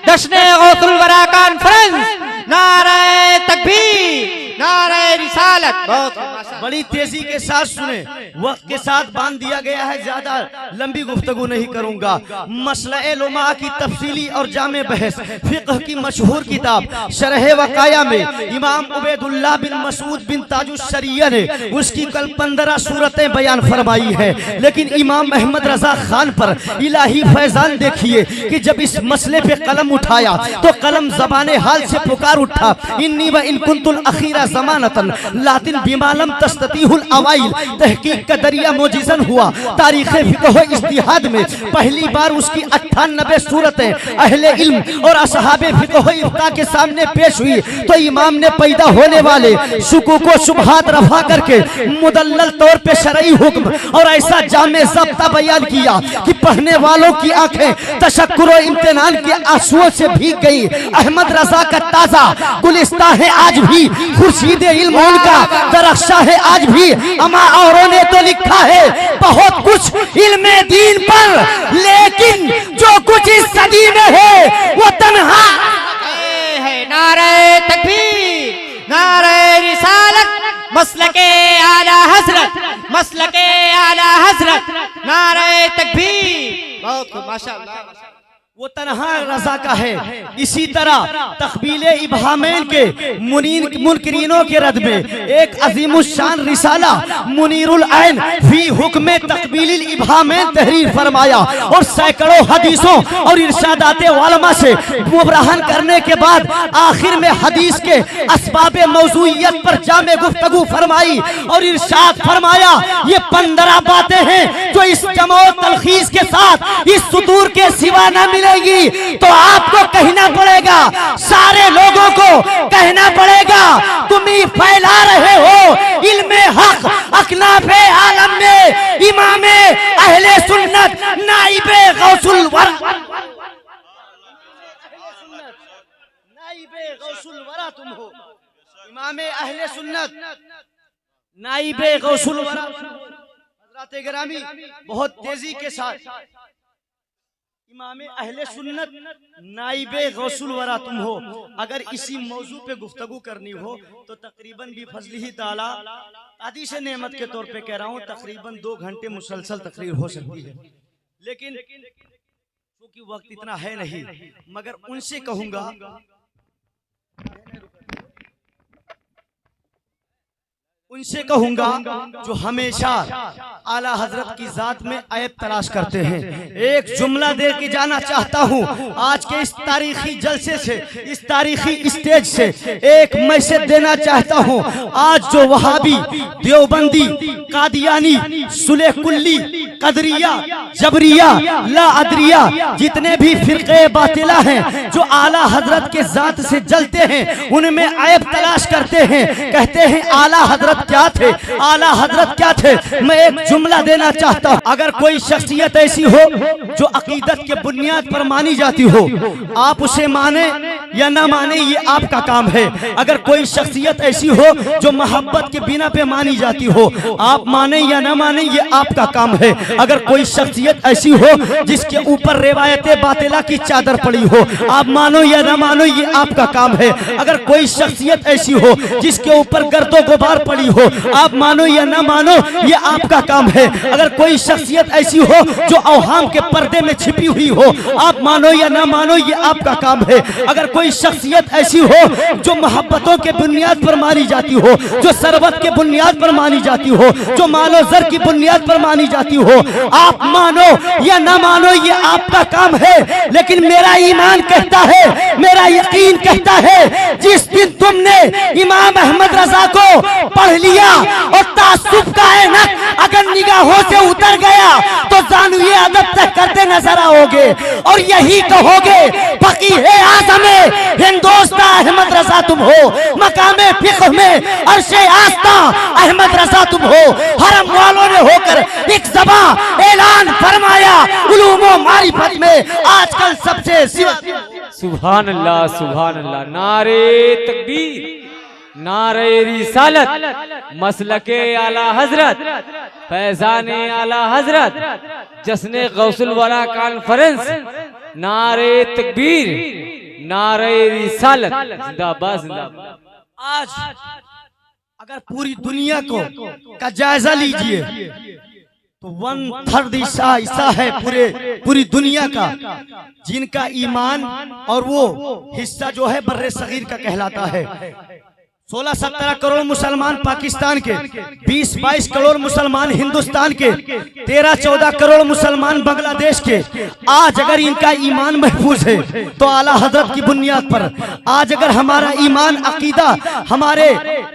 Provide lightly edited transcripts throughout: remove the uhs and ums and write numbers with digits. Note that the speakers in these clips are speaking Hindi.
जश्न गौसुल वरा कॉन्फ्रेंस, नारे तकबीर, नारे रिसालत। बहुत बड़ी तेजी के साथ सुने, वक्त के साथ बांध दिया गया है, ज्यादा लंबी गुफ्तगू नहीं करूंगा। मसला लुमा की तफसीली और जामे बहस फिक़्ह की मशहूर किताब शरह वकाया में इमाम उबैदुल्लाह बिन मसूद बिन ताजुश्शरिया ने उसकी कल 15 सूरतें बयान फरमाई है। लेकिन इमाम अहमद रजा खान पर इलाही फैजान देखिए कि जब इस मसले पे कलम उठाया तो कलम ज़बाने हाल से पुकार उठा, इन्नी व इन कुंतुल अखीरा ज़मानतन लातिन बिमालम तस्ततीहुल अवाइल। तहकीक का दरिया मोजिज़न हुआ। तारीख़ फ़िक़्ह इज्तिहाद में पहली बार उसकी 98 सूरतें अहले इल्म और असहाबे फ़िक़्ह इफ्ता के सामने पेश हुई तो इमाम ने पैदा होने वाले शुकूक व शुबहात रफा करके मुदल्लल तौर पे शरई हुक्म और ऐसा जामे ज़ब्ता बयान किया कि पढ़ने वालों की आंखें तशक्कुर और इम्तिनान के आंसुओं से भीग गई। अहमद रजा का ताजा गुलिस्ता है आज भी, खुर्शीद इल्म उनका दरख्शा है आज भी। अमा औरों ने तो लिखा है बहुत कुछ इल्म दीन पर, लेकिन जो कुछ इस सदी में है वो तन्हा है। नारे तकबीर, नारे रिसालत, मसलके आला हजरत, मसलके आला हजरत, नारे तकबीर। बहुत खूब, माशाअल्लाह। वो तन्हा रजा का है। इसी तरह तकबीले इब्हामैन के मुनकरीनों के रद में एक अजीमुशान रिसाला मुनीरुल ऐन फी हुक्म तकबीलिल इब्हामैन तहरीर फरमाया और सैकड़ों हदीसों और इरशादाते उलमा से मुबरहन करने के बाद आखिर में हदीस के असबाबे मौजूइयत पर जामे गुफ्तगू फरमाई और इरशाद फरमाया ये 15 बातें हैं जो इस जमो तलखीस के साथ इस सुतूर के सिवा न मिले। तो आपको कहना पड़ेगा, सारे लोगों को कहना पड़ेगा, तुम ही फैला रहे हो इल्मे हक अकनाफे आलम में इमामे अहले सुन्नत नाइबे गौसुल वरा, नाइबे गौसुल वरा तुम हो। इमामे अहले सुन्नत नाइबे गौसुल वरा। हज़रात गिरामी बहुत तेजी के साथ इमाम अहले सुन्नत नाइबे गौसुल वरा तुम हो। अगर इसी मौजू पे गुफ्तगू करनी हो तो तकरीबन भी फजलिही ताला हदीस नेमत के तौर पे कह रहा हूँ, तकरीबन 2 घंटे मुसलसल तकरीर हो सकती है। लेकिन क्योंकि वक्त इतना है नहीं, मगर उनसे कहूंगा जो हमेशा आला हजरत की जात में ऐब तलाश करते हैं। एक जुमला दे के जाना चाहता हूँ आज के इस तारीखी जलसे से, इस तारीखी स्टेज से एक मैसेज देना चाहता हूँ। आज जो वहाबी, देवबंदी, कादियानी, सुले कुल्ली, कदरिया, जबरिया, ला अदरिया, जितने भी फिरके बातिला हैं जो आला हजरत के जात से जलते हैं, उनमें ऐब तलाश करते हैं, कहते हैं आला हजरत क्या थे, आला हजरत क्या थे। मैं एक जुमला देना चाहता हूँ। अगर कोई शख्सियत ऐसी हो जो अकीदत के बुनियाद पर मानी जाती हो, आप उसे माने या ना माने ये आपका काम है। अगर कोई शख्सियत ऐसी हो जो मोहब्बत के बिना पे मानी जाती हो, आप माने या ना माने ये आपका काम है। अगर कोई शख्सियत ऐसी हो जिसके ऊपर रिवायत बातिला की चादर पड़ी हो, आप मानो या ना मानो ये आपका काम है। अगर कोई शख्सियत ऐसी हो जिसके ऊपर गर्दो गुबार पड़ी हो, आप मानो या ना मानो ये आपका काम है। अगर कोई शख्सियत ऐसी हो जो अवहाम के पर्दे में छिपी हुई हो, आप मानो या ना मानो ये आपका काम है। अगर कोई शख्सियत ऐसी हो जो मोहब्बतों के बुनियाद पर मानी जाती हो, जो सरवत के बुनियाद पर मानी जाती हो, जो मालो जर की बुनियाद पर मानी जाती हो, आप मानो या ना मानो ये आपका काम है। लेकिन मेरा ईमान कहता है, मेरा यकीन कहता है, जिस दिन तुमने इमाम अहमद रजा को पढ़ लिया और तासुब का ऐनक अगर निगाहों से उतर गया तो जानवी अदब तक करते नजर आओगे और यही कहोगे फकीह आज़म हिंदुस्तान अहमद रजा तुम हो। मकामे फिक्र में अर्शे आस्था अहमद रजा तुम हो। हरम वालों ने होकर एक ज़बा ऐलान फरमाया उलूम व मारिफत में आजकल सबसे सिवा। सुभान अल्लाह, सुभान अल्लाह। नारे तकबीर, नारे रिसालत, मसलके आला हजरत, फैजाने आला हजरत, जश्न गौसुल वरा कॉन्फ्रेंस, नारे तकबीर। नारे रिसालत जिंदाबाद जिंदाबाद। आज अगर पूरी दुनिया को का जायजा लीजिए तो 1/3 हिस्सा है पूरी दुनिया का जिनका ईमान और वो हिस्सा जो है बर्रे सगीर का कहलाता है। 16-17 करोड़ मुसलमान पाकिस्तान के, 20-22 करोड़ मुसलमान हिंदुस्तान के, 13-14 करोड़ मुसलमान बांग्लादेश के। आज अगर इनका ईमान महफूज है तो आला हजरत की बुनियाद पर, आज अगर हमारा ईमान अकीदा हमारे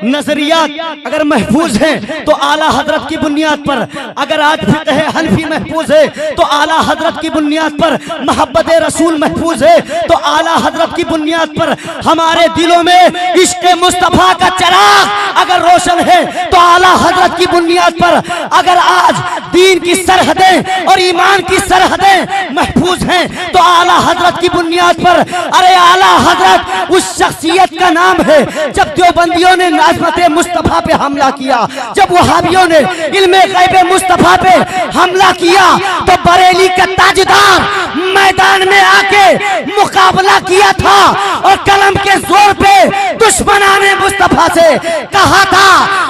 नजरियात अगर महफूज हैं तो आला हजरत की बुनियाद पर, अगर आज फिक़्ह हनफी महफूज है तो आला हजरत की बुनियाद पर, मोहब्बत रसूल महफूज है तो आला हजरत की बुनियाद पर, हमारे दिलों में इश्क़ मुस्तफ़ा का चराग अगर रोशन है तो आला हजरत की बुनियाद पर, अगर आज दीन की सरहदें और ईमान की सरहदें महफूज हैं तो आला हजरत की बुनियाद पर। अरे आला हजरत उस शख्सियत का नाम है जब देवबंदियों ने नाज़मत मुस्तफ़ा पे हमला किया, जब वहाबियों ने इल्मे गैब मुस्तफ़ा पे हमला किया तो बरेली का ताजदार मैदान में आके मुकाबला किया था और कलम के जोर पे दुश्मनाने मुस्तफ़ा से कहा था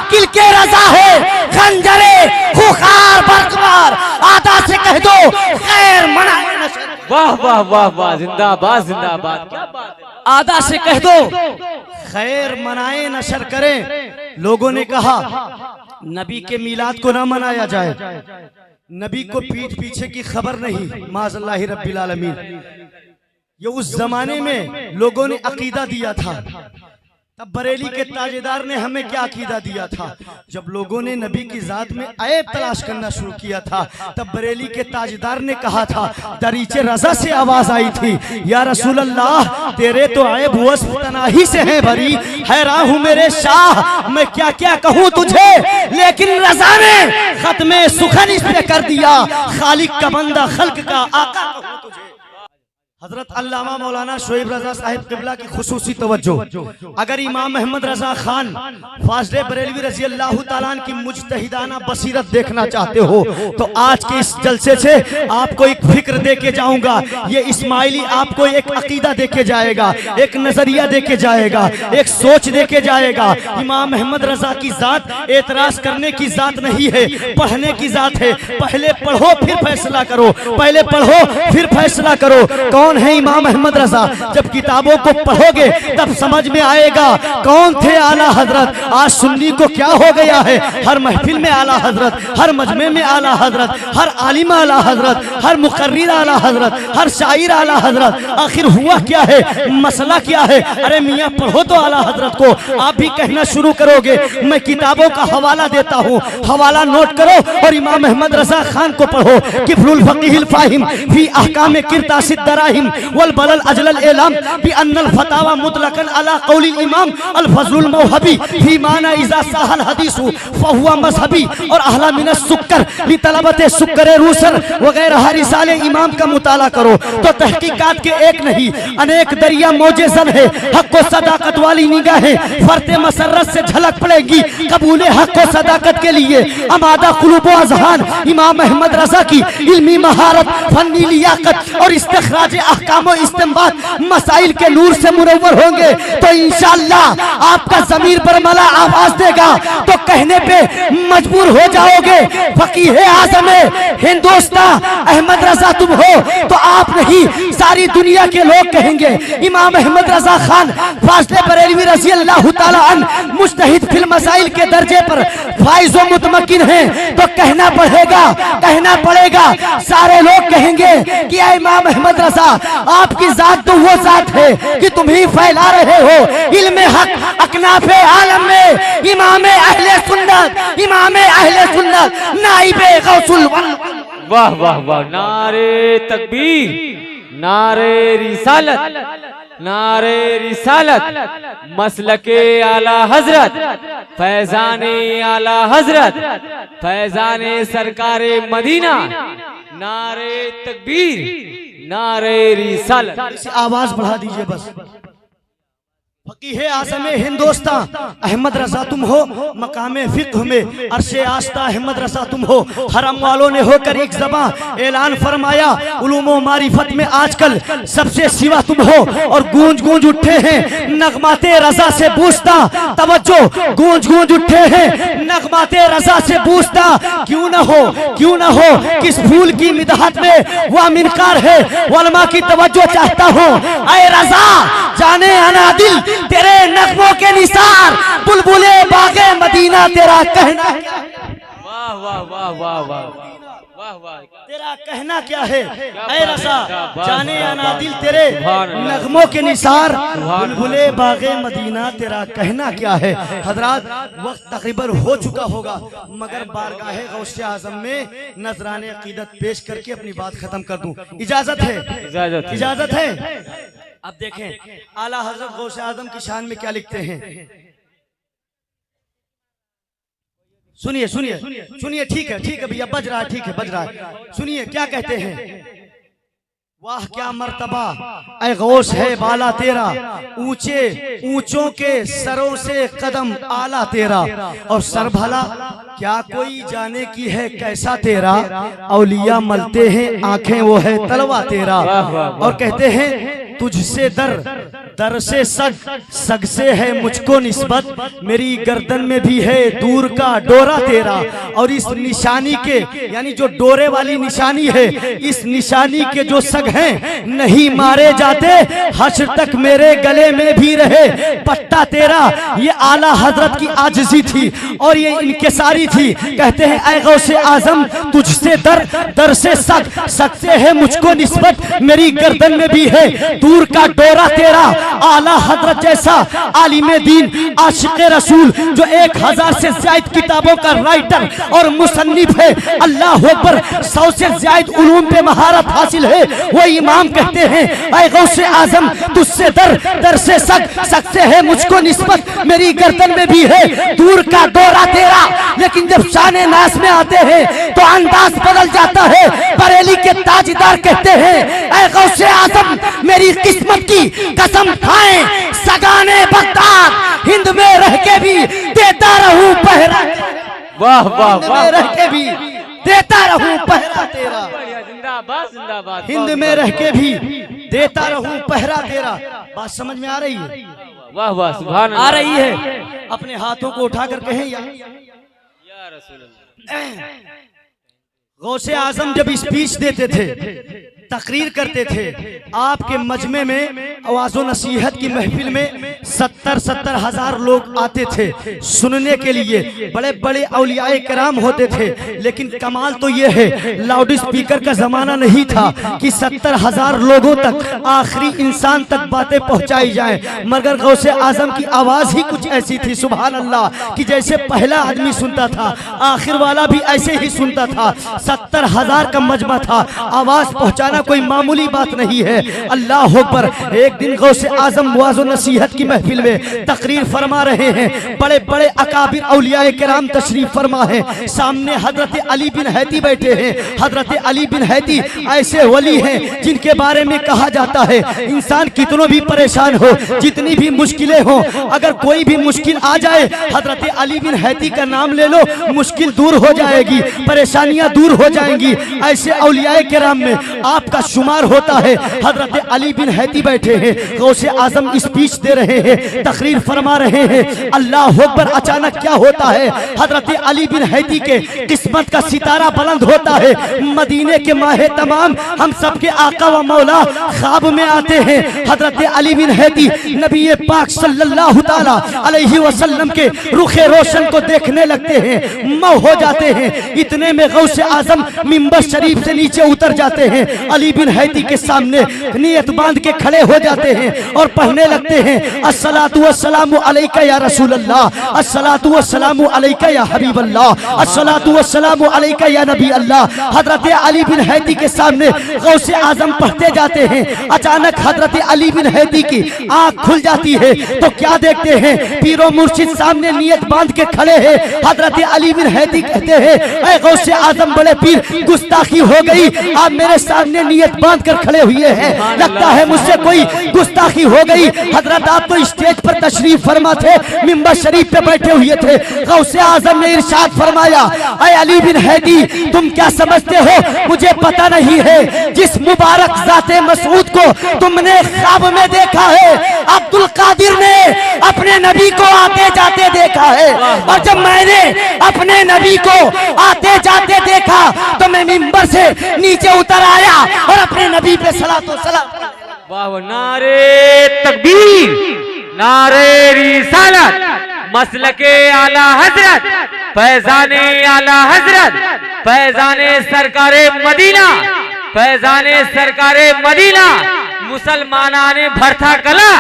किलके रजा है खंजरे खुखार बरकबार, आदा से कह दो खैर मना। वाह वाह वाह वाह जिंदाबाद जिंदाबाद। क्या बात है। आदा से कह दो खैर मनाए नशर करें। लोगों ने कहा नबी के मिलाद को ना मनाया जाए, नबी को पीठ पीछे की खबर नहीं, माज़ल्लाहि रब्बिल आलमीन। ये उस जमाने में लोगों ने अकीदा दिया था। तब बरेली के ताजेदार ने हमें क्या अकीदा दिया था? जब लोगों ने नबी की जात में ऐब तलाश करना शुरू किया था तब बरेली के ताजेदार ने कहा था, दरीचे रजा से आवाज आई थी, या रसूल अल्लाह तेरे तो ऐब वस्फ तनाही से हैं भरी, हैरान हूँ मेरे शाह मैं क्या क्या कहूँ तुझे, लेकिन रजा ने खत्मे सुखन इस पे कर दिया, खालिक का बंदा खल्क का आका कहूँ तुझे। हजरत अल्लामा मौलाना शोएब रजा साहिब किबला की खुसूसी तवज्जो। अगर इमाम अहमद रजा खान फाज़ले बरेलवी रजी अल्लाह ताला अन्हु की मुज्तहिदाना बसीरत देखना चाहते हो तो आज के इस जलसे से आपको एक फिक्र दे के जाऊंगा। ये इस्माइली आपको एक अकीदा दे के जाएगा, एक नजरिया दे के जाएगा, एक सोच दे के जाएगा। इमाम अहमद रजा की जात एतराज करने की जात नहीं है, पढ़ने की जात है। पहले पढ़ो फिर फैसला करो, पहले पढ़ो फिर फैसला करो। कौन है इमाम अहमद रजा? जब किताबों को पढ़ोगे तब समझ में आएगा कौन थे आला हजरत। आज सुन्नी को क्या हो गया है, हर महफिल में आला हजरत, हर मजमे में आला हजरत, हर आलिम आला हजरत, हर मुकर्रिर आला हजरत, हर शायर आला हजरत। आखिर हुआ क्या है, मसला क्या है? अरे मियाँ पढ़ो तो आला हजरत को। आप भी कहना शुरू करोगे मैं किताबों का हवाला देता हूँ, हवाला नोट करो और इमाम अहमद रजा खान को पढ़ो। किफरुल फकीहिल फाहिम फी अहकाम किरतासिद दराहिम वल बलल अजलल इलाम बि अन्नल फतावा मुतलकन अला कौलिल इमाम अल फजलुल मौहबी फी माना इजा साहल हदीसु फहुवा मजहबी और अहला मिन सुक्कर बि तलबते सुक्कर रूसर वगैरह रिसाले इमाम का मुताला करो तो तहकीकात के एक नहीं अनेक दरिया मौजे जन है। हक व सदाकत वाली निगाहें फरते मसरत से झलक पड़ेगी कबूले हक व सदाकत के लिए। अमादा कुलूब व अज़हान इमाम अहमद रजा की इल्मी महारत फन्नी लियाकत और इस्तिखराज अहकाम व इस्तिंबात मसाइल के नूर से मुनव्वर होंगे तो इंशाअल्लाह आपका ज़मीर बरमला आवाज देगा तो कहने पे मजबूर हो जाओगे फकीह आज़म हिंदुस्तान अहमद रजा तुम हो तो आप नहीं सारी दुनिया के लोग कहेंगे इमाम अहमद रजा खान फाज़ले बरेलवी रज़ी अल्लाह ताला अन्हु मुज्तहिद फिल मसाइल के दर्जे पर फाइज व मुतमक्किन हैं तो कहना पड़ेगा सारे लोग कहेंगे कि इमाम अहमद रजा आपकी जात तो वो जात है कि तुम ही फैला रहे हो इल्मे हक अकनाफे आलम में इमामे अहले सुन्नत नाइबे गौसुल वल। वाह वाह वाह। नारे तकबीर, नारे रिसालत, नारे रिसालत, मसलके आला हजरत, फैजाने आला हजरत, फैजाने सरकारे मदीना। नारे तकबीर, नारे रिसालत। आवाज बढ़ा दीजिए बस। फकीहे आज़म हिंदुस्तान अहमद रजा तुम हो, मकामे फिक्र में अरशे आस्था अहमद रजा तुम हो। हरम वालों ने होकर एक ज़बान ऐलान फरमाया, उलूमो मारिफत में आजकल सबसे सिवा तुम हो। और गूंज गूंज उठे हैं नगमाते रजा से पूछता, तवज्जो, गूंज गूंज उठे हैं नगमाते रजा से पूछता, क्यों न हो किस फूल की मिदहत में वह मिनकार है, वलमा की तवज्जो चाहता हूँ। ऐ रजा जाने अनादिल तेरे नगमों के निसार, बुलबुले बागे मदीना तेरा कहना क्या है? वाह वाह वाह वाह वाह वाह वाह, तेरा कहना क्या है? ऐ रजा जाने अनादिल तेरे नगमों के निसार, बुलबुले बागे मदीना तेरा कहना क्या है? हजरात, वक्त तकरीबन हो चुका होगा, मगर बारगाहे गौसे आजम में नजराने अकीदत पेश करके अपनी बात खत्म कर दूं। इजाजत है? इजाजत है? अब देखें आला हजरत गौसे आजम की शान में क्या लिखते हैं। सुनिए सुनिए सुनिए, ठीक है भैया, बज रहा है, ठीक है बज रहा है। सुनिए क्या कहते हैं। वाह क्या मर्तबा ऐ गौस है बाला तेरा, ऊंचों के सरों से कदम आला तेरा। और सर भला क्या कोई जाने की है कैसा तेरा, औलिया मलते हैं आंखें वो है तलवा तेरा। और कहते हैं तुझसे दर से सग से है मुझको निस्बत, मेरी गर्दन में भी है दूर का डोरा तेरा। और इस निशानी के, यानी जो डोरे वाली निशानी है, इस निशानी के जो सग हैं नहीं मारे जाते, हश्र तक मेरे गले में भी रहे पट्टा तेरा। ये आला हजरत की आजिज़ी थी और ये इनकिसारी थी। कहते हैं ऐ गौसे आजम तुझसे दर से सग से है मुझको निस्बत, मेरी गर्दन में भी है दूर का डोरा तेरा। आला हजरत जैसा आलिमे दीन आशिक़े रसूल, जो 1000 से ज्यादा किताबों का राइटर और मुसन्निफ है, अल्लाह अकबर, 100 से ज्यादा उलूम पे महारत हासिल है, वो इमाम कहते हैं ऐ गौसे आजम तुझसे दर से सग से है मुझको निस्बत, मेरी गर्दन में भी है दूर का डोरा तेरा। लेकिन जब शाने नास में आते हैं तो अंदाज बदल जाता है। बरेली के ताजदार कहते हैं ऐ गौसे आजम मेरी किस्मत की कसम खाएं, सगाने बगदाद हिंद में रह के भी देता रहूं पहरा। वाह वाह वाह, रह के भी देता रहूं पहरा तेरा। जिंदाबाद जिंदाबाद, हिंद में रह के भी देता रहूं पहरा तेरा। बात समझ में आ रही है? वाह वाह, सुभान आ रही है? अपने हाथों को उठाकर कहें या रसूल अल्लाह। गौसे आजम जब स्पीच देते थे, तकरीर करते थे, आपके मजमे में आवाज़ो नसीहत की महफिल में 70 हजार लोग आते थे सुनने के लिए। बड़े बड़े औलियाए कराम होते थे। लेकिन कमाल तो ये है, लाउड स्पीकर का जमाना नहीं था कि 70 हजार लोगों तक, आखिरी इंसान तक बातें पहुंचाई जाएं। मगर गौसे आजम की आवाज ही कुछ ऐसी थी, सुभान अल्लाह, कि जैसे पहला आदमी सुनता था आखिर वाला भी ऐसे ही सुनता था। 70 हजार का मजमा था, आवाज पहुंचाना कोई मामूली बात नहीं है। अल्लाह अकबर। एक दिन गौसे आजम वाज़ो नसीहत की महफिल में तकरीर फरमा रहे हैं। बड़े बड़े अकाबिर औलियाए किराम तशरीफ फरमा है। सामने हजरत अली बिन हैती बैठे हैं। हजरत अली बिन हैती ऐसे वली हैं जिनके बारे में कहा जाता है इंसान कितनों भी परेशान हो, जितनी भी मुश्किलें हो, अगर कोई भी मुश्किल आ जाए हजरत अली बिन हैती का नाम ले लो, मुश्किल दूर हो जाएगी, परेशानियां दूर हो जाएंगी। ऐसे औलियाए किराम में आपका शुमार होता है। हजरत अली बिन हैती बैठे हैं, गौसे आजम स्पीच दे रहे हैं, तकरीर फरमा रहे हैं। अल्लाह अकबर। अचानक क्या होता है, हजरत अली बिन हैती के किस्मत का सितारा बुलंद होता है। मदीने के माहे तमाम हम सबके आका व मौला ख्वाब में आते हैं। हजरत अली बिन हैती नबी पाक सल्लल्लाहु ताला अलैहि वसल्लम के रुखे रोशन को देखने लगते हैं, मौ हो जाते हैं। इतने में गौसे आजम मिंबर शरीफ से नीचे उतर जाते हैं। अली बिन हैती के सामने नियत बांध के खड़े हो जाते हैं और पढ़ने लगते हैं, अस्सलातु वस्सलामु अलैका या रसूल अल्लाह, अस्सलातु वस्सलामु अलैका या हबीब अल्लाह, अस्सलातु वस्सलामु अलैका या नबी अल्लाह। हजरत अली बिन हैती के सामने गौसे आजम पढ़ते जाते हैं। अचानक हजरत अली बिन हैती की आंख खुल जाती है तो क्या देखते हैं, पीरो मुर्शिद सामने नियत बांध के खड़े हैं। हजरत अली बिन हैती कहते हैं, ऐ गौसे आजम बड़े पीर, गुस्ताखी हो गई, आप मेरे सामने ये नियत बांध कर खड़े हुए हैं, लगता है मुझसे कोई गुस्ताखी हो गई। हजरत आप तो स्टेज पर तशरीफ फरमा थे, मिंबर शरीफ पे बैठे हुए थे। गौसे आजम ने इरशाद फरमाया, ऐ अली बिन हैदी, तुम क्या समझते हो मुझे पता नहीं है। जिस मुबारक जाते मसूद को तुमने ख्वाब में देखा है, अब्दुल कादिर ने अपने नबी को आते जाते देखा है। और जब मैंने अपने नबी को आते जाते देखा तो मैं मिंबर से नीचे उतर आया और अपने नबी पे सलातो सलाम। वाह, नारे तकबीर, नारे रिसालत, मसलके आला हजरत, फैजाने आला हजरत, फैजाने सरकारे मदीना, फैजाने सरकारे मदीना, मुसलमानाने भरथा कला,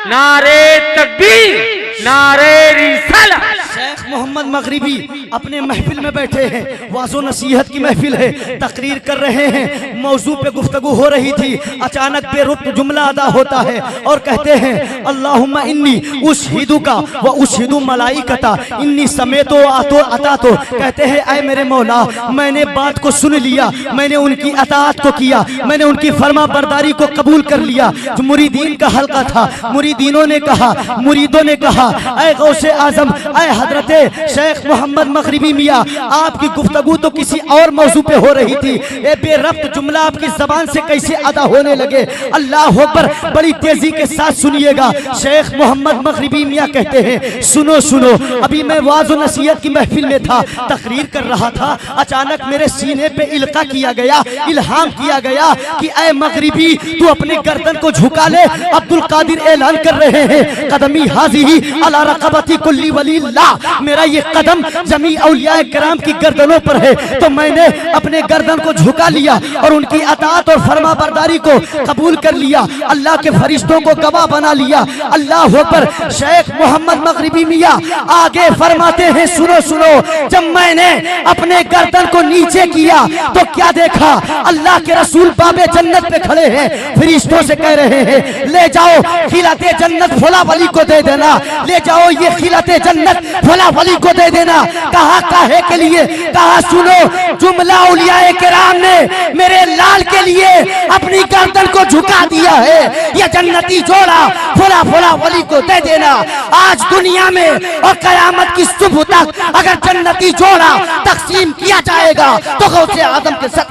नारे तकबीर, नारे रिसालत। शेख मोहम्मद मगरिबी अपने महफिल में बैठे हैं, वाज़ो नसीहत की महफिल है, तकरीर कर रहे हैं, मौजू पे गुफ्तगू हो रही थी। अचानक बेरुख्त जुमला अदा होता है और कहते हैं, अल्लाहुम्मा इन्नी उशहिदुका व उशहिदु मलाइकता इन्नी समेतो आतो अता। तो कहते हैं, ऐ मेरे मौला, मैंने बात को सुन लिया, मैंने उनकी अताअत को किया, मैंने उनकी फर्मा बरदारी को कबूल कर लिया। जो मुरीदीन का हल्का था, मुरीदीनों ने कहा, मुरीदों ने कहा, ऐ गौसे आजम, ऐ हजरते शेख मोहम्मद मगरिबी मियाँ, आपकी गुफ्तगू तो किसी और मौजू पे हो रही थी, ये बेरब्त जुमला आपकी जबान से कैसे अदा होने लगे। अल्लाह अकबर, बड़ी तेजी के साथ सुनिएगा। शेख मोहम्मद मगरिबी मियाँ कहते हैं, सुनो सुनो, अभी मैं वाज़ो नसीहत की महफिल में था, तकरीर कर रहा था, अचानक मेरे सीने पे इल्का किया गया, इल्हाम किया गया कि ऐ मगरिबी, तू अपनी गर्दन को झुका ले। अब्दुल कादिर ऐलान कर रहे हैं, कदमी हाज़िही अला रक़बती कुल्ली वलील्लाह, मेरा ये कदम जमी औलिया किराम की गर्दनों पर है। तो मैंने अपने गर्दन को झुका लिया और उनकी अताअत और फरमा बरदारी को कबूल कर लिया, अल्लाह के फरिश्तों को गवाह बना लिया। अल्लाह अकबर। शेख मोहम्मद मगरिबी मियाँ आगे फरमाते हैं, सुनो सुनो, जब मैंने अपने गर्दन को नीचे किया तो क्या देखा, अल्लाह के रसूल बाबे जन्नत पे खड़े हैं, फरिश्तों से कह रहे हैं, ले जाओ खिलाते जन्नत फला वली को दे देना, ले जाओ ये खिलाते जन्नत फला वली को दे देना। कहा काहे के लिए, कहा सुनो, जुमला औलिया किराम ने मेरे लाल के लिए अपनी गर्दन को झुका दिया है, ये जन्नती जोड़ा फला फला वली को दे देना। आज दुनिया में और कयामत की सुबह तक अगर जन्नती जोड़ा तकसीम किया जाएगा तो गौसे आदम के साथ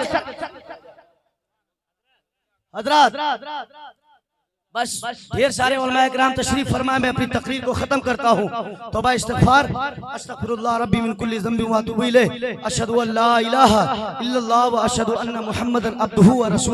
हजरत बस ढेर सारे उलमाए किराम तशरीफ फरमाए। मैं अपनी तकरीर को खत्म करता हूँ। तौबा इस्तिग़फ़ार, अस्तग़फ़िरुल्लाह रब्बी मिन कुल्ली ज़ंबि व अतूबु इलैह, अशहदु अल्ला इलाहा इल्लल्लाह व अशहदु अन्ना मुहम्मदन अब्दुहु व रसूलुहु।